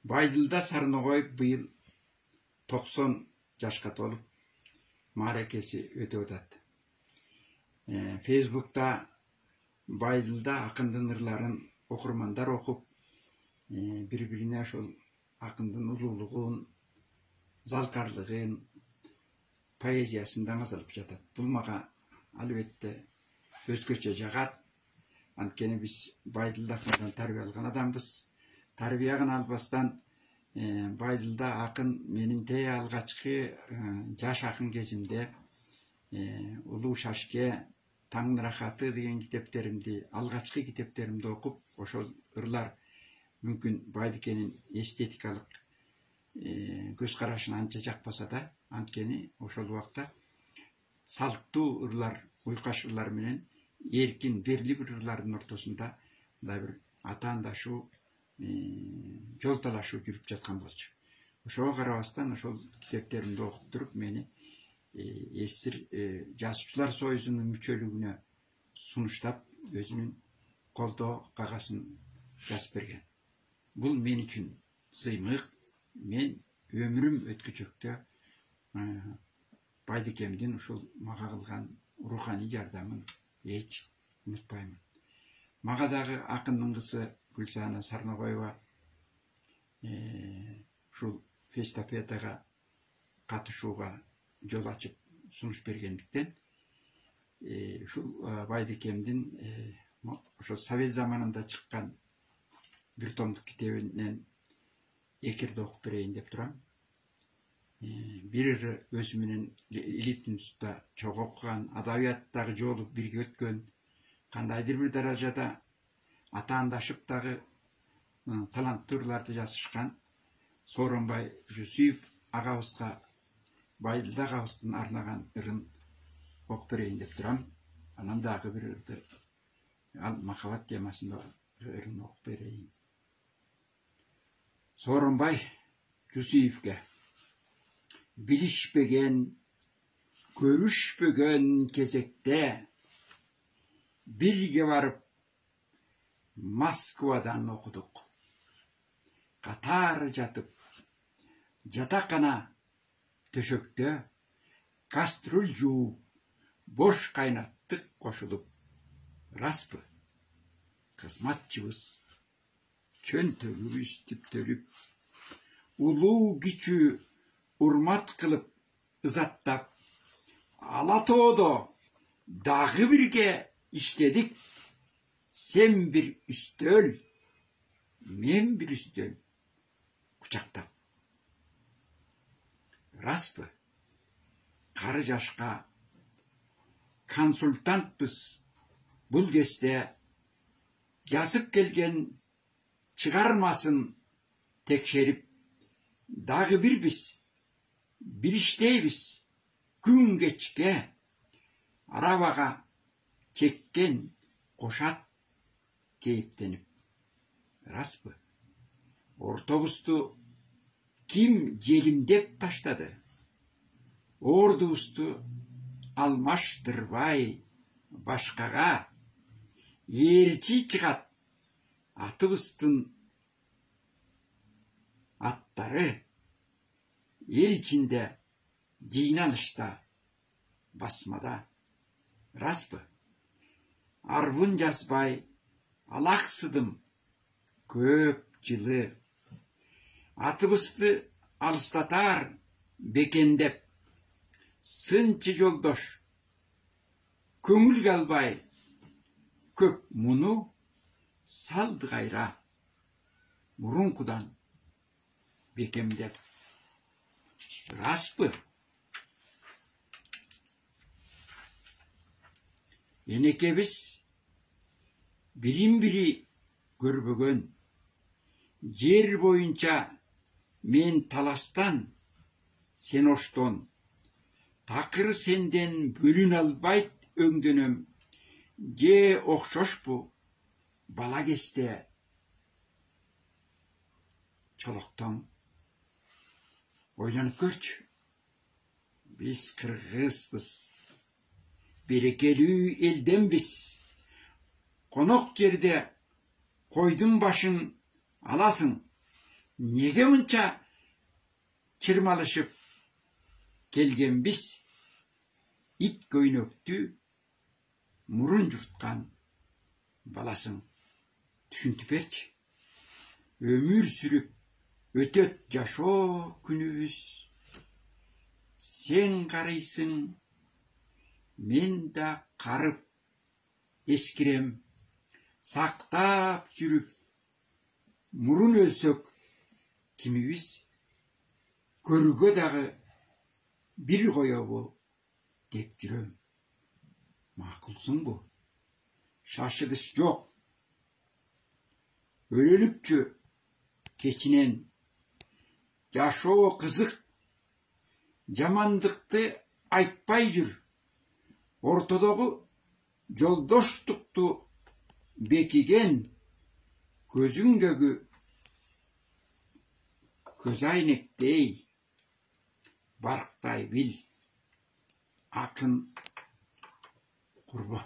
Байдылда Сарноғой быйыл 90 жашқа толып, мааракеси өтүп атат. Фейсбукта Байдылда акындын ырларын окурмандар окуп, бири-бирине ошол акындын улуулугун, залкарлыгын, поэзиясын даңазалып жатат. Бул мага албетте өзгөчө жагат. Анткени биз Байдылда акындан тарбия алган адамбыз. Тарбиягын албастан Байдылда акын менин те алгачкы жаш акын кезимде Улуу Шашке, Таңдын рахаты деген китептеримди, алгачкы китептеримди окуп, ошол ырлар мүмкүн Байдыкенин эстетикалык көз карашына анча жакпаса да, анткени ошол убакта салттуу ырлар, уйкаш ырлар менен эркин, берли бир ырлардын ортосунда мындай бир атаандашуу, жол талашуу жүрүп жаткан болчу. Ошого карабастан ошол китептеримди окуп туруп мени эсир жазуучулар союзунун мүчөлүгүнө сунуштап, өзүнүн колдоо кагасын жазып берген. Бул мен үчүн сыймык. Мен өмүрүм өткүчөктө Байдыкемдин ушул мага кылган руханий жардамын эч унутпаймын. Мага дагы акындын кызы Гүлсана Сарноғоева ушул эстафетага катышууга жол ачып сунуш бергендиктен, ушул Байдыкемдин ошол Совет заманында чыккан бир томдук китебинен экирди окуп берейин деп турам. Бир өзү менен элит институтта чогуу окуган, адабияттагы жолу бирге өткөн, кандайдыр бир даражада атаандашып дагы таланттуу ырларды жазышкан Сооронбай Жусуев агабызга Байдылда агабыздын арнаган ырын окуп берейин деп турам. Анан дагы бир ырды, ал махабат темасында ырын окуп берейин. Сооронбай Жусуевге: билишпеген, көрүшпөгөн кезекте бирге барып Москвадан окудук. Катары жатып, жатакана төшөктө кастрюль жууп, бош кайнаттык кошулуп. Распы? Кызматчыбыз, чөнтөгүбүз типтөлүп, улуу кичүү урмат кылып ызаттап, ала тоодо дагы бирге иштедик. Сен бир үстөл, мен бир үстөл кучактап. Распы? Кары жашка консультантпыз. Бул кезде жазып келген чыгармасын текшерип, дагы бир биз бир иштейбиз. Күн кечке арабага чеккен кошат кейиптенип. Распы? Ортобусту ким желимдеп таштады? Ордубузду алмаштырбай башкага ээрчи чыгат. Атыбыздын аттары эл ичинде жыйналышта, басмада. Распы? Арбын жазбай алаксыдым көп жылы. Атыбызды алыстатар бекендеп, сынчы жолдош көңүл албай, көп муну салды кайра мурункудан бекемдеп. Распы? Энекебиз бирин-бири көрбөгөн, жер боюнча мен таластан, сен оштон, такыр сенден бөлүн албайт өңдөнөм. Же окшошпу бала кезде чолоктон? Ойлонуп көрчү. Биз кыргызбыз, берекелүү элденбиз. Конок жерде койдун башын аласың, Неге мынча чырмалышып келгенбиз? Ит көйнөктү мурун журткан баласың. Түшүнтүп берчи. Өмүр сүрүп өтөт жашоо күнүбүз. Сен карыйсың, мен да карып эскирем. Сактап жүрүп, мурун өлсөк кимибиз? Көрүүгө дагы бир коёбу деп жүрөм. Макулсуңбу? Шашылыш жок. Өлөлүкчү кечинен. Жашоо кызык. Жамандыкты айтпай жүр. Ортодогу жолдоштукту бекиген көзүңдөгү көз айнектей барктай бил. Акын Курбу.